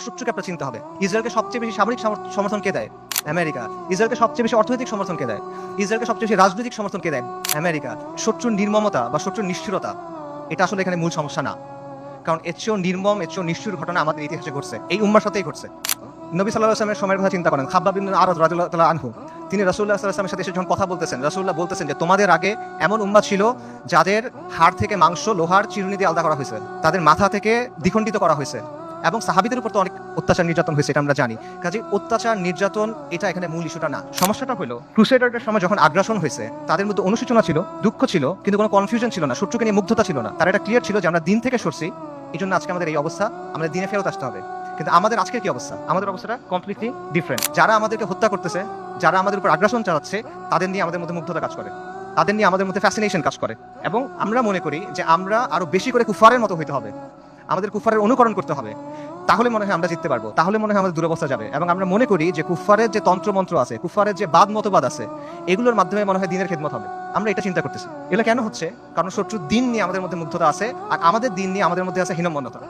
শত্রুকে আপনার চিনতে হবে। ইসরায়েলকে সবচেয়ে বেশি সামরিক সমর্থন কে দেয়? আমেরিকা। ইসরায়েলকে সবচেয়ে বেশি অর্থনৈতিক সমর্থন কে দেয়? ইসরায়েলকে সবচেয়ে বেশি রাজনৈতিক সমর্থন কে দেয়? আমেরিকা। শত্রুর নির্মমতা বা শত্রুর নিষ্ঠুরতা এটা আসলে এখানে মূল সমস্যা না, কারণ এর চেয়েও নির্মম, এর চেয়েও নিষ্ঠুর ঘটনা আমাদের ইতিহাসে ঘটছে, এই উম্মার সাথেই ঘটছে। নবী সাল্লাল্লাহু আলাইহি ওয়াসাল্লামের সময়ের কথা চিন্তা করেন। খাব্বাব বিন আরাদ রাদিয়াল্লাহু তাআলা আনহু, তিনি রাসূলুল্লাহ সাল্লাল্লাহু আলাইহি ওয়াসাল্লামের সাথে এসে যখন কথা বলতেছেন, রাসূলুল্লাহ বলতেছেন যে তোমাদের আগে এমন উম্মাত ছিল যাদের হাড় থেকে মাংস লোহার চিরুনি দিয়ে আলাদা করা হয়েছে, তাদের মাথা থেকে দ্বিখণ্ডিত করা হয়েছে, এবং সাহাবীদের উপর তো অনেক অত্যাচার নির্যাতন হয়েছে, এটা আমরা জানি। কাজে অত্যাচার নির্যাতন এটা এখানে মূল ইস্যুটা না। সমস্যাটা হলো ক্রুসেডারদের সময় যখন আগ্রাসন হয়েছে, তাদের মধ্যে অনুশোচনা ছিল, দুঃখ ছিল, কিন্তু কোনো কনফিউশন ছিল না, শত্রুকে নিয়ে মুগ্ধতা ছিল না। তারা এটা ক্লিয়ার ছিল যে আমরা দিন থেকে সরছি, এই জন্য আজকে আমাদের এই অবস্থা, আমাদের দিনে ফেরত আসতে হবে। কিন্তু আমাদের আজকের কি অবস্থা? আমাদের অবস্থাটা কমপ্লিটলি ডিফারেন্ট। যারা আমাদেরকে হত্যা করতেছে, যারা আমাদের উপর আগ্রাসন চালাচ্ছে, তাদের নিয়ে আমাদের মধ্যে মুগ্ধতা কাজ করে, তাদের নিয়ে আমাদের মধ্যে ফ্যাসিনেশন কাজ করে, এবং আমরা মনে করি যে আমরা আরো বেশি করে কুফারের মতো হইতে হবে, আমাদের কুফারের অনুকরণ করতে হবে, তাহলে মনে হয় আমরা জিততে পারবো, তাহলে মনে হয় আমাদের দুরবস্থা যাবে। এবং আমরা মনে করি যে কুফারের যে তন্ত্রমন্ত্র আছে, কুফারের যে বাদ মতবাদ আছে, এগুলোর মাধ্যমে মনে হয় দিনের খেদমত হবে। আমরা এটা চিন্তা করতেছি। এগুলো কেন হচ্ছে? কারণ শত্রুর দিন নিয়ে আমাদের মধ্যে মুগ্ধতা আছে, আর আমাদের দিন নিয়ে আমাদের মধ্যে আছে হীনম্মন্যতা।